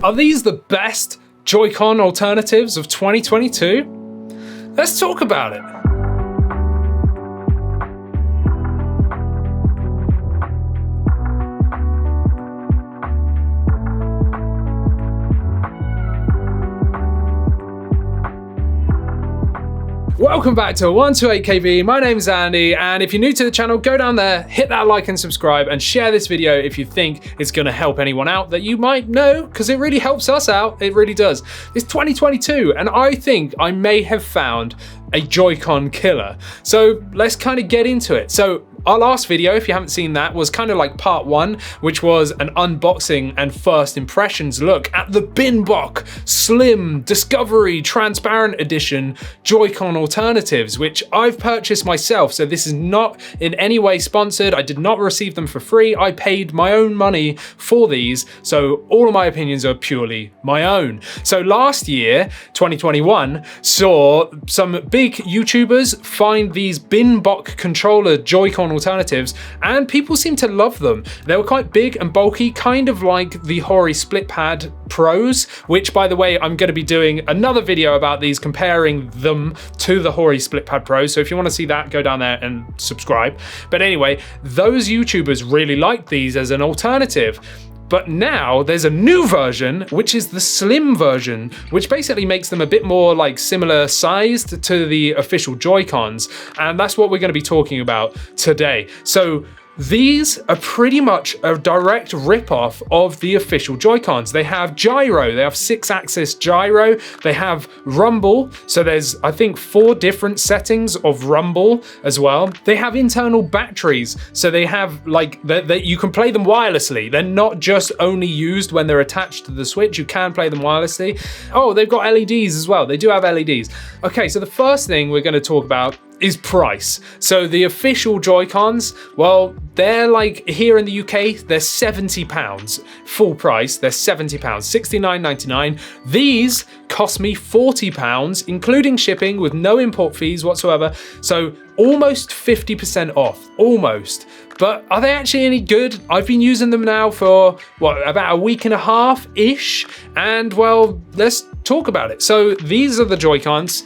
Are these the best Joy-Con alternatives of 2022? Let's talk about it. Welcome back to 128KB. My name's Andy, and if you're new to the channel, go down there, hit that like and subscribe, and share this video if you think it's gonna help anyone out that you might know, because it really helps us out. It really does. It's 2022, and I think I may have found a Joy-Con killer. So let's kind of get into it. So our last video, if you haven't seen that, was kind of like part one, which was an unboxing and first impressions look at the BinBok Slim Discovery Transparent Edition Joy-Con alternatives, which I've purchased myself. So this is not in any way sponsored. I did not receive them for free. I paid my own money for these. So all of my opinions are purely my own. So last year, 2021, saw some big YouTubers find these BinBok controller Joy-Con alternatives, and people seem to love them. They were quite big and bulky, kind of like the Hori split pad Pros, which, by the way, I'm going to be doing another video about these, comparing them to the Hori split pad Pros. So if you want to see that, go down there and subscribe. But anyway, those YouTubers really liked these as an alternative. But now there's a new version, which is the slim version, which basically makes them a bit more like similar sized to the official Joy-Cons. And that's what we're going to be talking about today. So these are pretty much a direct rip-off of the official Joy-Cons. They have gyro, they have 6-axis gyro, they have rumble, so there's, I think, 4 different settings of rumble as well. They have internal batteries, so they have like, you can play them wirelessly. They're not just only used when they're attached to the Switch, you can play them wirelessly. Oh, they've got LEDs as well, they do have LEDs. Okay, so the first thing we're gonna talk about is price. So the official Joy-Cons, well, they're like, here in the UK, they're £70. Full price, they're £70, $69.99. These cost me £40, including shipping, with no import fees whatsoever. So almost 50% off, almost. But are they actually any good? I've been using them now for, what, about a week and a half-ish? And well, let's talk about it. So these are the Joy-Cons,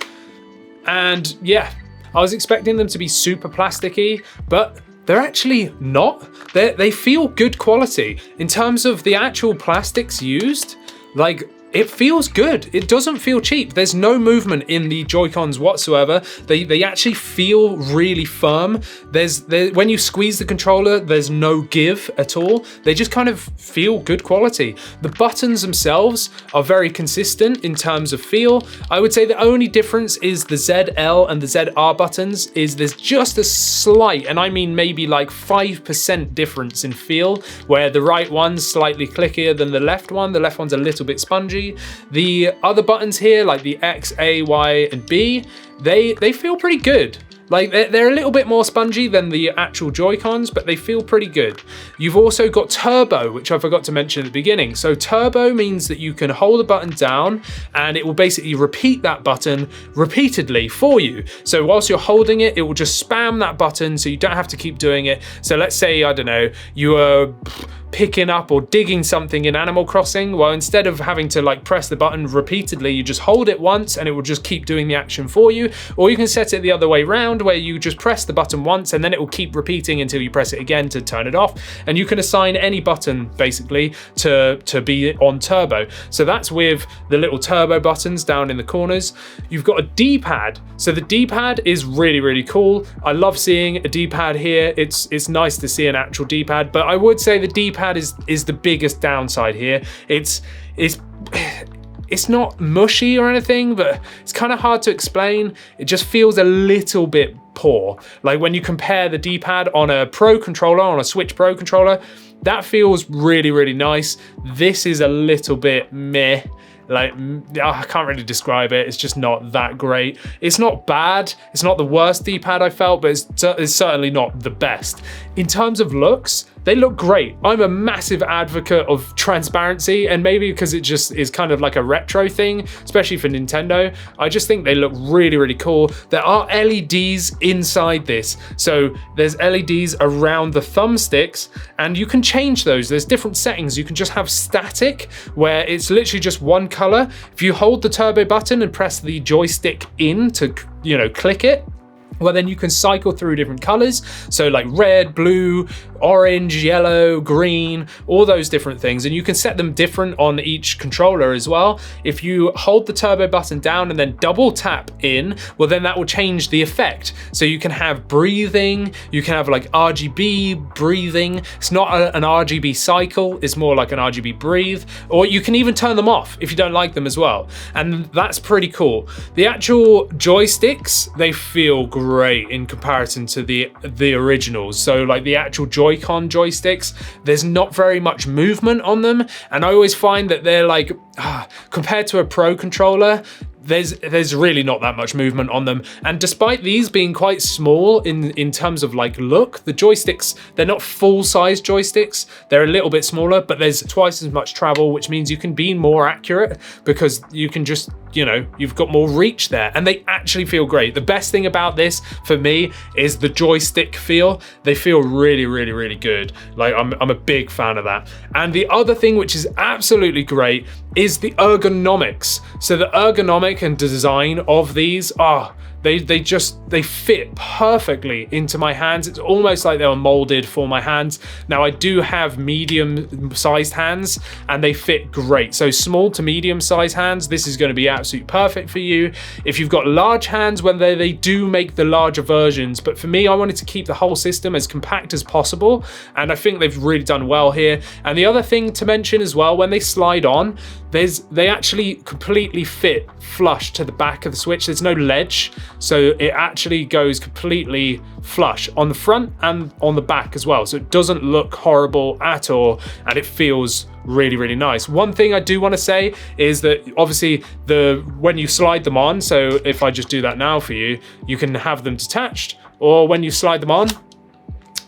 and yeah, I was expecting them to be super plasticky, but they're actually not. They feel good quality. In terms of the actual plastics used, like, it feels good. It doesn't feel cheap. There's no movement in the Joy-Cons whatsoever. They actually feel really firm. When you squeeze the controller, there's no give at all. They just kind of feel good quality. The buttons themselves are very consistent in terms of feel. I would say the only difference is the ZL and the ZR buttons is there's just a slight, and I mean maybe like 5% difference in feel, where the right one's slightly clickier than the left one. The left one's a little bit spongy. The other buttons here, like the X, A, Y, and B, they feel pretty good. Like, they're a little bit more spongy than the actual Joy-Cons, but they feel pretty good. You've also got turbo, which I forgot to mention at the beginning. So turbo means that you can hold the button down and it will basically repeat that button repeatedly for you. So whilst you're holding it, it will just spam that button so you don't have to keep doing it. So let's say, I don't know, you are picking up or digging something in Animal Crossing. Well, instead of having to like press the button repeatedly, you just hold it once and it will just keep doing the action for you. Or you can set it the other way around, where you just press the button once and then it will keep repeating until you press it again to turn it off. And you can assign any button basically to be on turbo. So that's with the little turbo buttons down in the corners. You've got a D-pad. So the D-pad is really, really cool. I love seeing a D-pad here. It's nice to see an actual D-pad, but I would say the D-pad is the biggest downside here. It's not mushy or anything, but it's kind of hard to explain. It just feels a little bit poor. Like when you compare the D-pad on a Pro controller, on a Switch Pro controller, that feels really, really nice. This is a little bit meh. Like, I can't really describe it. It's just not that great. It's not bad. It's not the worst D-pad I felt, but it's certainly not the best. In terms of looks, they look great. I'm a massive advocate of transparency, and maybe because it just is kind of like a retro thing, especially for Nintendo, I just think they look really, really cool. There are LEDs inside this. So there's LEDs around the thumbsticks, and you can change those. There's different settings. You can just have static, where it's literally just one color. If you hold the turbo button and press the joystick in to, you know, click it, well, then you can cycle through different colors. So like red, blue, orange, yellow, green, all those different things. And you can set them different on each controller as well. If you hold the turbo button down and then double tap in, well, then that will change the effect. So you can have breathing, you can have like RGB breathing. It's not an RGB cycle, it's more like an RGB breathe. Or you can even turn them off if you don't like them as well. And that's pretty cool. The actual joysticks, they feel great in comparison to the originals. So like the actual Joy-Con joysticks, there's not very much movement on them, and I always find that they're like compared to a Pro controller, there's really not that much movement on them. And despite these being quite small in terms of like look, the joysticks, they're not full-size joysticks, they're a little bit smaller, but there's twice as much travel, which means you can be more accurate because you can just, you know, you've got more reach there, and they actually feel great. The best thing about this for me is the joystick feel. They feel really, really, really good. Like I'm a big fan of that. And the other thing which is absolutely great is the ergonomics. So the ergonomic and design of these are, they fit perfectly into my hands. It's almost like they were molded for my hands. Now I do have medium sized hands and they fit great. So small to medium sized hands, this is going to be absolutely perfect for you. If you've got large hands, when they do make the larger versions, but for me, I wanted to keep the whole system as compact as possible. And I think they've really done well here. And the other thing to mention as well, when they slide on, they actually completely fit flush to the back of the Switch. There's no ledge, so it actually goes completely flush on the front and on the back as well. So it doesn't look horrible at all, and it feels really, really nice. One thing I do want to say is that obviously when you slide them on, so if I just do that now for you, you can have them detached, or when you slide them on,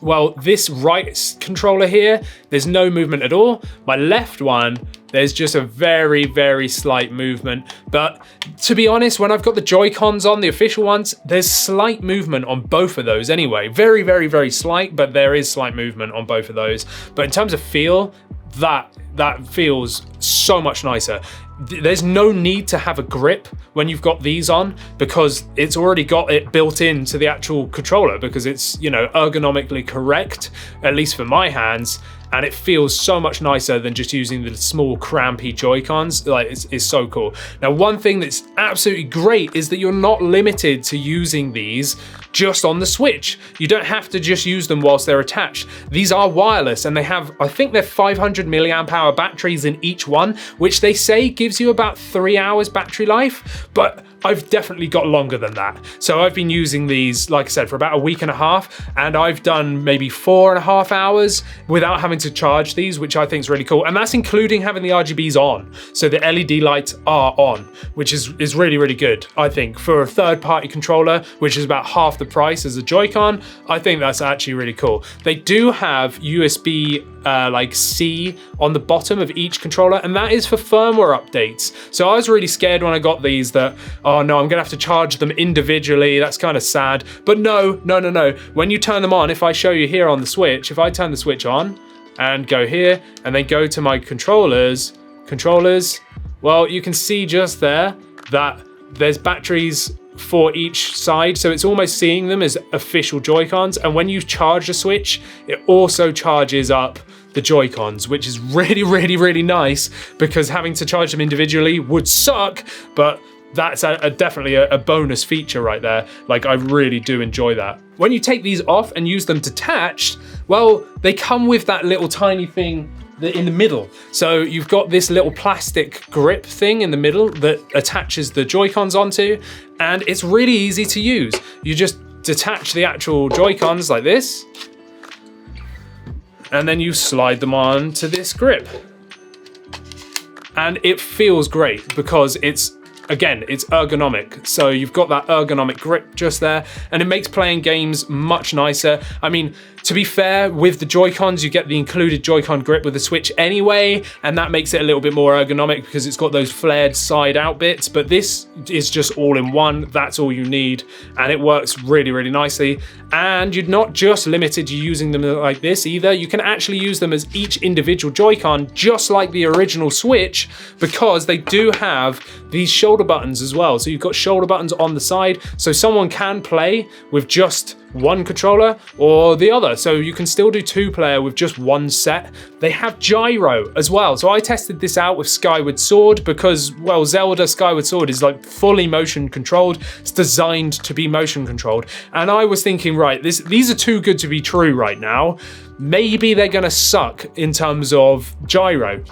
well, this right controller here, there's no movement at all. My left one, there's just a very, very slight movement. But to be honest, when I've got the Joy-Cons on, the official ones, there's slight movement on both of those anyway. Very, very, very slight, but there is slight movement on both of those. But in terms of feel, that feels so much nicer. There's no need to have a grip when you've got these on, because it's already got it built into the actual controller, because it's, you know, ergonomically correct, at least for my hands. And it feels so much nicer than just using the small crampy Joy-Cons. Like it's so cool. Now, one thing that's absolutely great is that you're not limited to using these just on the Switch. You don't have to just use them whilst they're attached. These are wireless, and they have, I think they're 500 milliamp hour batteries in each one, which they say gives you about 3 hours battery life, but I've definitely got longer than that. So I've been using these, like I said, for about a week and a half, and I've done maybe 4.5 hours without having to charge these, which I think is really cool. And that's including having the RGBs on. So the LED lights are on, which is really, really good, I think. For a third-party controller, which is about half the price as a Joy-Con, I think that's actually really cool. They do have USB like C on the bottom of each controller, and that is for firmware updates. So I was really scared when I got these that, oh no, I'm gonna have to charge them individually. That's kind of sad. But no. When you turn them on, if I show you here on the Switch, if I turn the Switch on and go here and then go to my controllers, well, you can see just there that there's batteries for each side, so it's almost seeing them as official Joy-Cons. And when you charge the Switch, it also charges up the Joy-Cons, which is really, really, really nice, because having to charge them individually would suck, but that's definitely a bonus feature right there. Like, I really do enjoy that. When you take these off and use them detached, well, they come with that little tiny thing in the middle. So you've got this little plastic grip thing in the middle that attaches the Joy-Cons onto, and it's really easy to use. You just detach the actual Joy-Cons like this, and then you slide them on to this grip. And it feels great because it's ergonomic. So you've got that ergonomic grip just there, and it makes playing games much nicer. I mean, To be fair, with the Joy-Cons, you get the included Joy-Con grip with the Switch anyway, and that makes it a little bit more ergonomic because it's got those flared side out bits, but this is just all in one. That's all you need, and it works really, really nicely. And you're not just limited to using them like this either. You can actually use them as each individual Joy-Con, just like the original Switch, because they do have these shoulder buttons as well. So you've got shoulder buttons on the side, so someone can play with just one controller or the other. So you can still do 2-player with just one set. They have gyro as well. So I tested this out with Skyward Sword because, well, Zelda Skyward Sword is like fully motion controlled. It's designed to be motion controlled. And I was thinking, right, these are too good to be true right now. Maybe they're gonna suck in terms of gyro.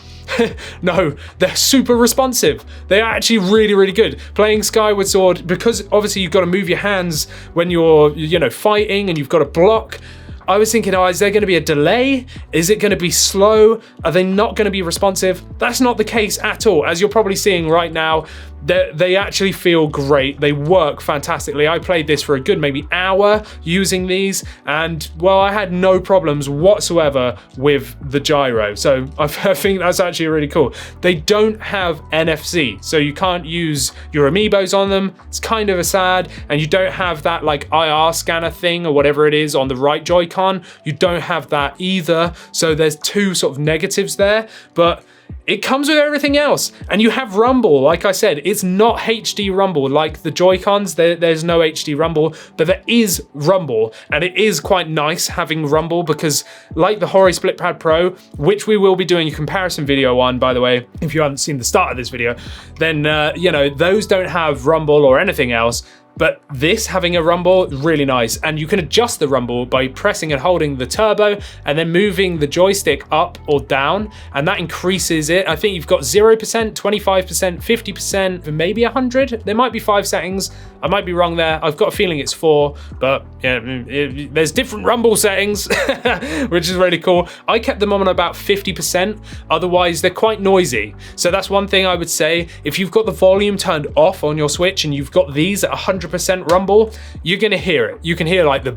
No, they're super responsive. They are actually really, really good. Playing Skyward Sword, because obviously you've got to move your hands when you're, you know, fighting, and you've got to block. I was thinking, oh, is there going to be a delay? Is it going to be slow? Are they not going to be responsive? That's not the case at all. As you're probably seeing right now, they actually feel great. They work fantastically. I played this for a good maybe hour using these, and well, I had no problems whatsoever with the gyro. So I think that's actually really cool. They don't have NFC, so you can't use your amiibos on them. It's kind of a sad, and you don't have that like IR scanner thing or whatever it is on the right Joy-Con. You don't have that either. So there's two sort of negatives there, but it comes with everything else. And you have rumble. Like I said, it's not HD rumble like the Joy-Cons. There's no HD rumble, but there is rumble, and it is quite nice having rumble because, like the Hori Split Pad Pro, which we will be doing a comparison video on, by the way, if you haven't seen the start of this video, then you know, those don't have rumble or anything else. But this having a rumble, really nice. And you can adjust the rumble by pressing and holding the turbo and then moving the joystick up or down, and that increases it. I think you've got 0%, 25%, 50%, maybe 100. There might be 5 settings. I might be wrong there. I've got a feeling it's 4, but yeah, there's different rumble settings, which is really cool. I kept them on about 50%. Otherwise, they're quite noisy. So that's one thing I would say. If you've got the volume turned off on your Switch and you've got these at 100% rumble, you're gonna hear it. You can hear like the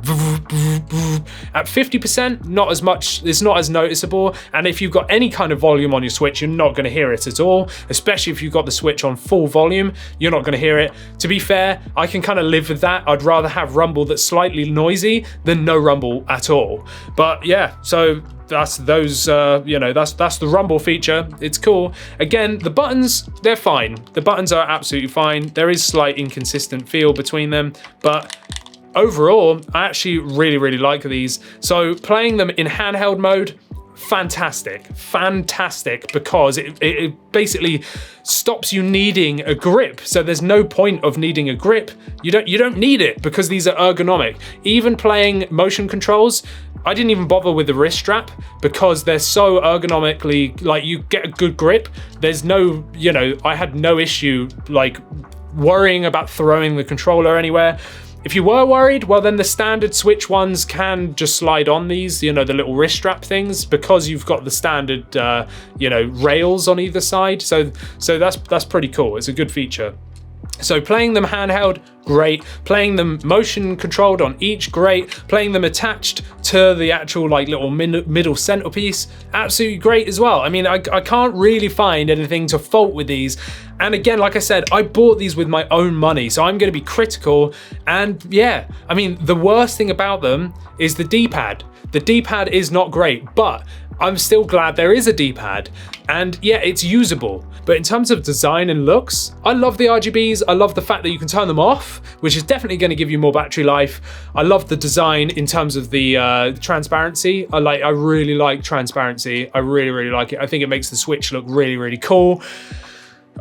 at 50%, not as much, it's not as noticeable. And if you've got any kind of volume on your Switch, you're not gonna hear it at all, especially if you've got the Switch on full volume, you're not gonna hear it. To be fair, I can kind of live with that. I'd rather have rumble that's slightly noisy than no rumble at all. But yeah, so that's those, you know, that's the rumble feature. It's cool. Again, the buttons, they're fine. The buttons are absolutely fine. There is slight inconsistent feel between them, but overall, I actually really, really like these. So playing them in handheld mode, fantastic, because it basically stops you needing a grip. So there's no point of needing a grip. You don't need it because these are ergonomic. Even playing motion controls, I didn't even bother with the wrist strap because they're so ergonomically, like, you get a good grip. There's no, you know, I had no issue like worrying about throwing the controller anywhere. If you were worried, well, then the standard Switch ones can just slide on these, you know, the little wrist strap things, because you've got the standard, you know, rails on either side. So that's pretty cool. It's a good feature. So playing them handheld, great. Playing them motion controlled on each, great. Playing them attached to the actual like little middle centerpiece, absolutely great as well. I mean, I can't really find anything to fault with these. And again, like I said, I bought these with my own money, so I'm going to be critical. And yeah, I mean, the worst thing about them is the D-pad. The D-pad is not great, but I'm still glad there is a D-pad, and yeah, it's usable. But in terms of design and looks, I love the RGBs. I love the fact that you can turn them off, which is definitely going to give you more battery life. I love the design in terms of the transparency. I really like transparency. I really, really like it. I think it makes the Switch look really, really cool.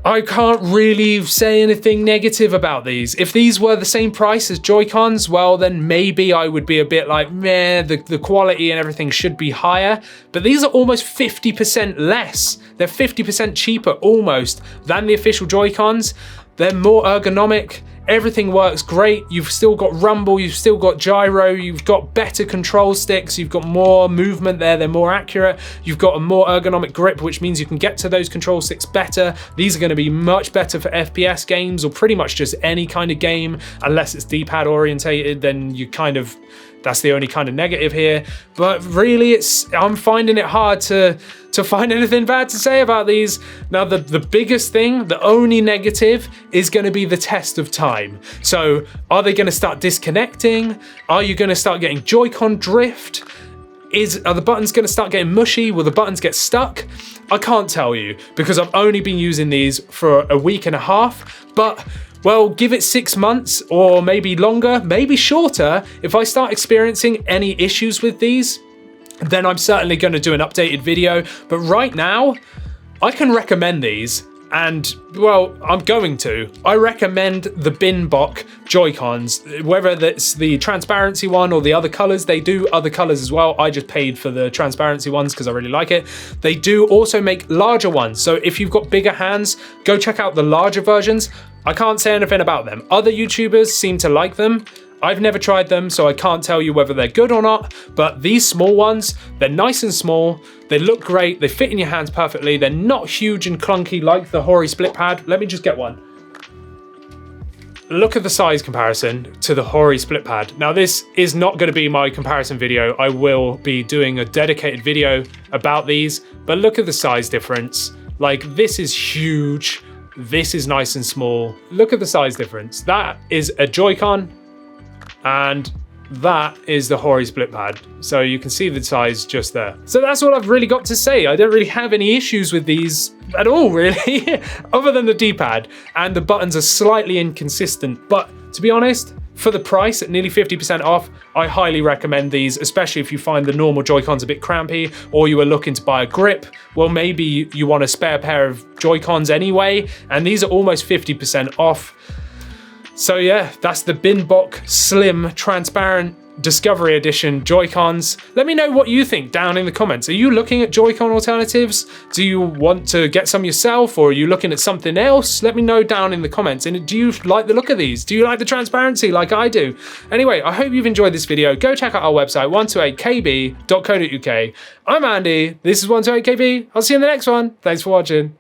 I can't really say anything negative about these. If these were the same price as Joy-Cons, well, then maybe I would be a bit like, meh, the quality and everything should be higher. But these are almost 50% less. They're 50% cheaper almost than the official Joy-Cons. They're more ergonomic. everything works great. You've still got rumble, you've still got gyro, you've got better control sticks, you've got more movement there, they're more accurate, you've got a more ergonomic grip, which means you can get to those control sticks better. These are going to be much better for FPS games or pretty much just any kind of game, unless it's D-pad orientated, then you kind of, that's the only kind of negative here. But really, I'm finding it hard to find anything bad to say about these. Now, the biggest thing, the only negative, is going to be the test of time. So are they going to start disconnecting? Are you going to start getting Joy-Con drift? Are the buttons going to start getting mushy? Will the buttons get stuck? I can't tell you, because I've only been using these for a week and a half, but well, give it 6 months or maybe longer, maybe shorter. If I start experiencing any issues with these, then I'm certainly going to do an updated video. But right now, I can recommend these. And well, I'm going to. I recommend the BinBok Joy-Cons, whether that's the transparency one or the other colors. They do other colors as well. I just paid for the transparency ones because I really like it. They do also make larger ones. So if you've got bigger hands, go check out the larger versions. I can't say anything about them. Other YouTubers seem to like them. I've never tried them, so I can't tell you whether they're good or not, but these small ones, they're nice and small, they look great, they fit in your hands perfectly, they're not huge and clunky like the Hori split pad. Let me just get one. Look at the size comparison to the Hori split pad. Now, this is not going to be my comparison video. I will be doing a dedicated video about these, but look at the size difference. Like, this is huge. This is nice and small. Look at the size difference. That is a Joy-Con, and that is the Hori split pad. So you can see the size just there. So that's all I've really got to say. I don't really have any issues with these at all, really, other than the D-pad, and the buttons are slightly inconsistent. But to be honest, for the price at nearly 50% off, I highly recommend these, especially if you find the normal Joy-Cons a bit crampy, or you are looking to buy a grip. Well, maybe you want a spare pair of Joy-Cons anyway, and these are almost 50% off. So yeah, that's the BinBok Slim Transparent Discovery Edition Joy-Cons. Let me know what you think down in the comments. Are you looking at Joy-Con alternatives? Do you want to get some yourself, or are you looking at something else? Let me know down in the comments. And do you like the look of these? Do you like the transparency like I do? Anyway, I hope you've enjoyed this video. Go check out our website, 128kb.co.uk. I'm Andy. This is 128kb. I'll see you in the next one. Thanks for watching.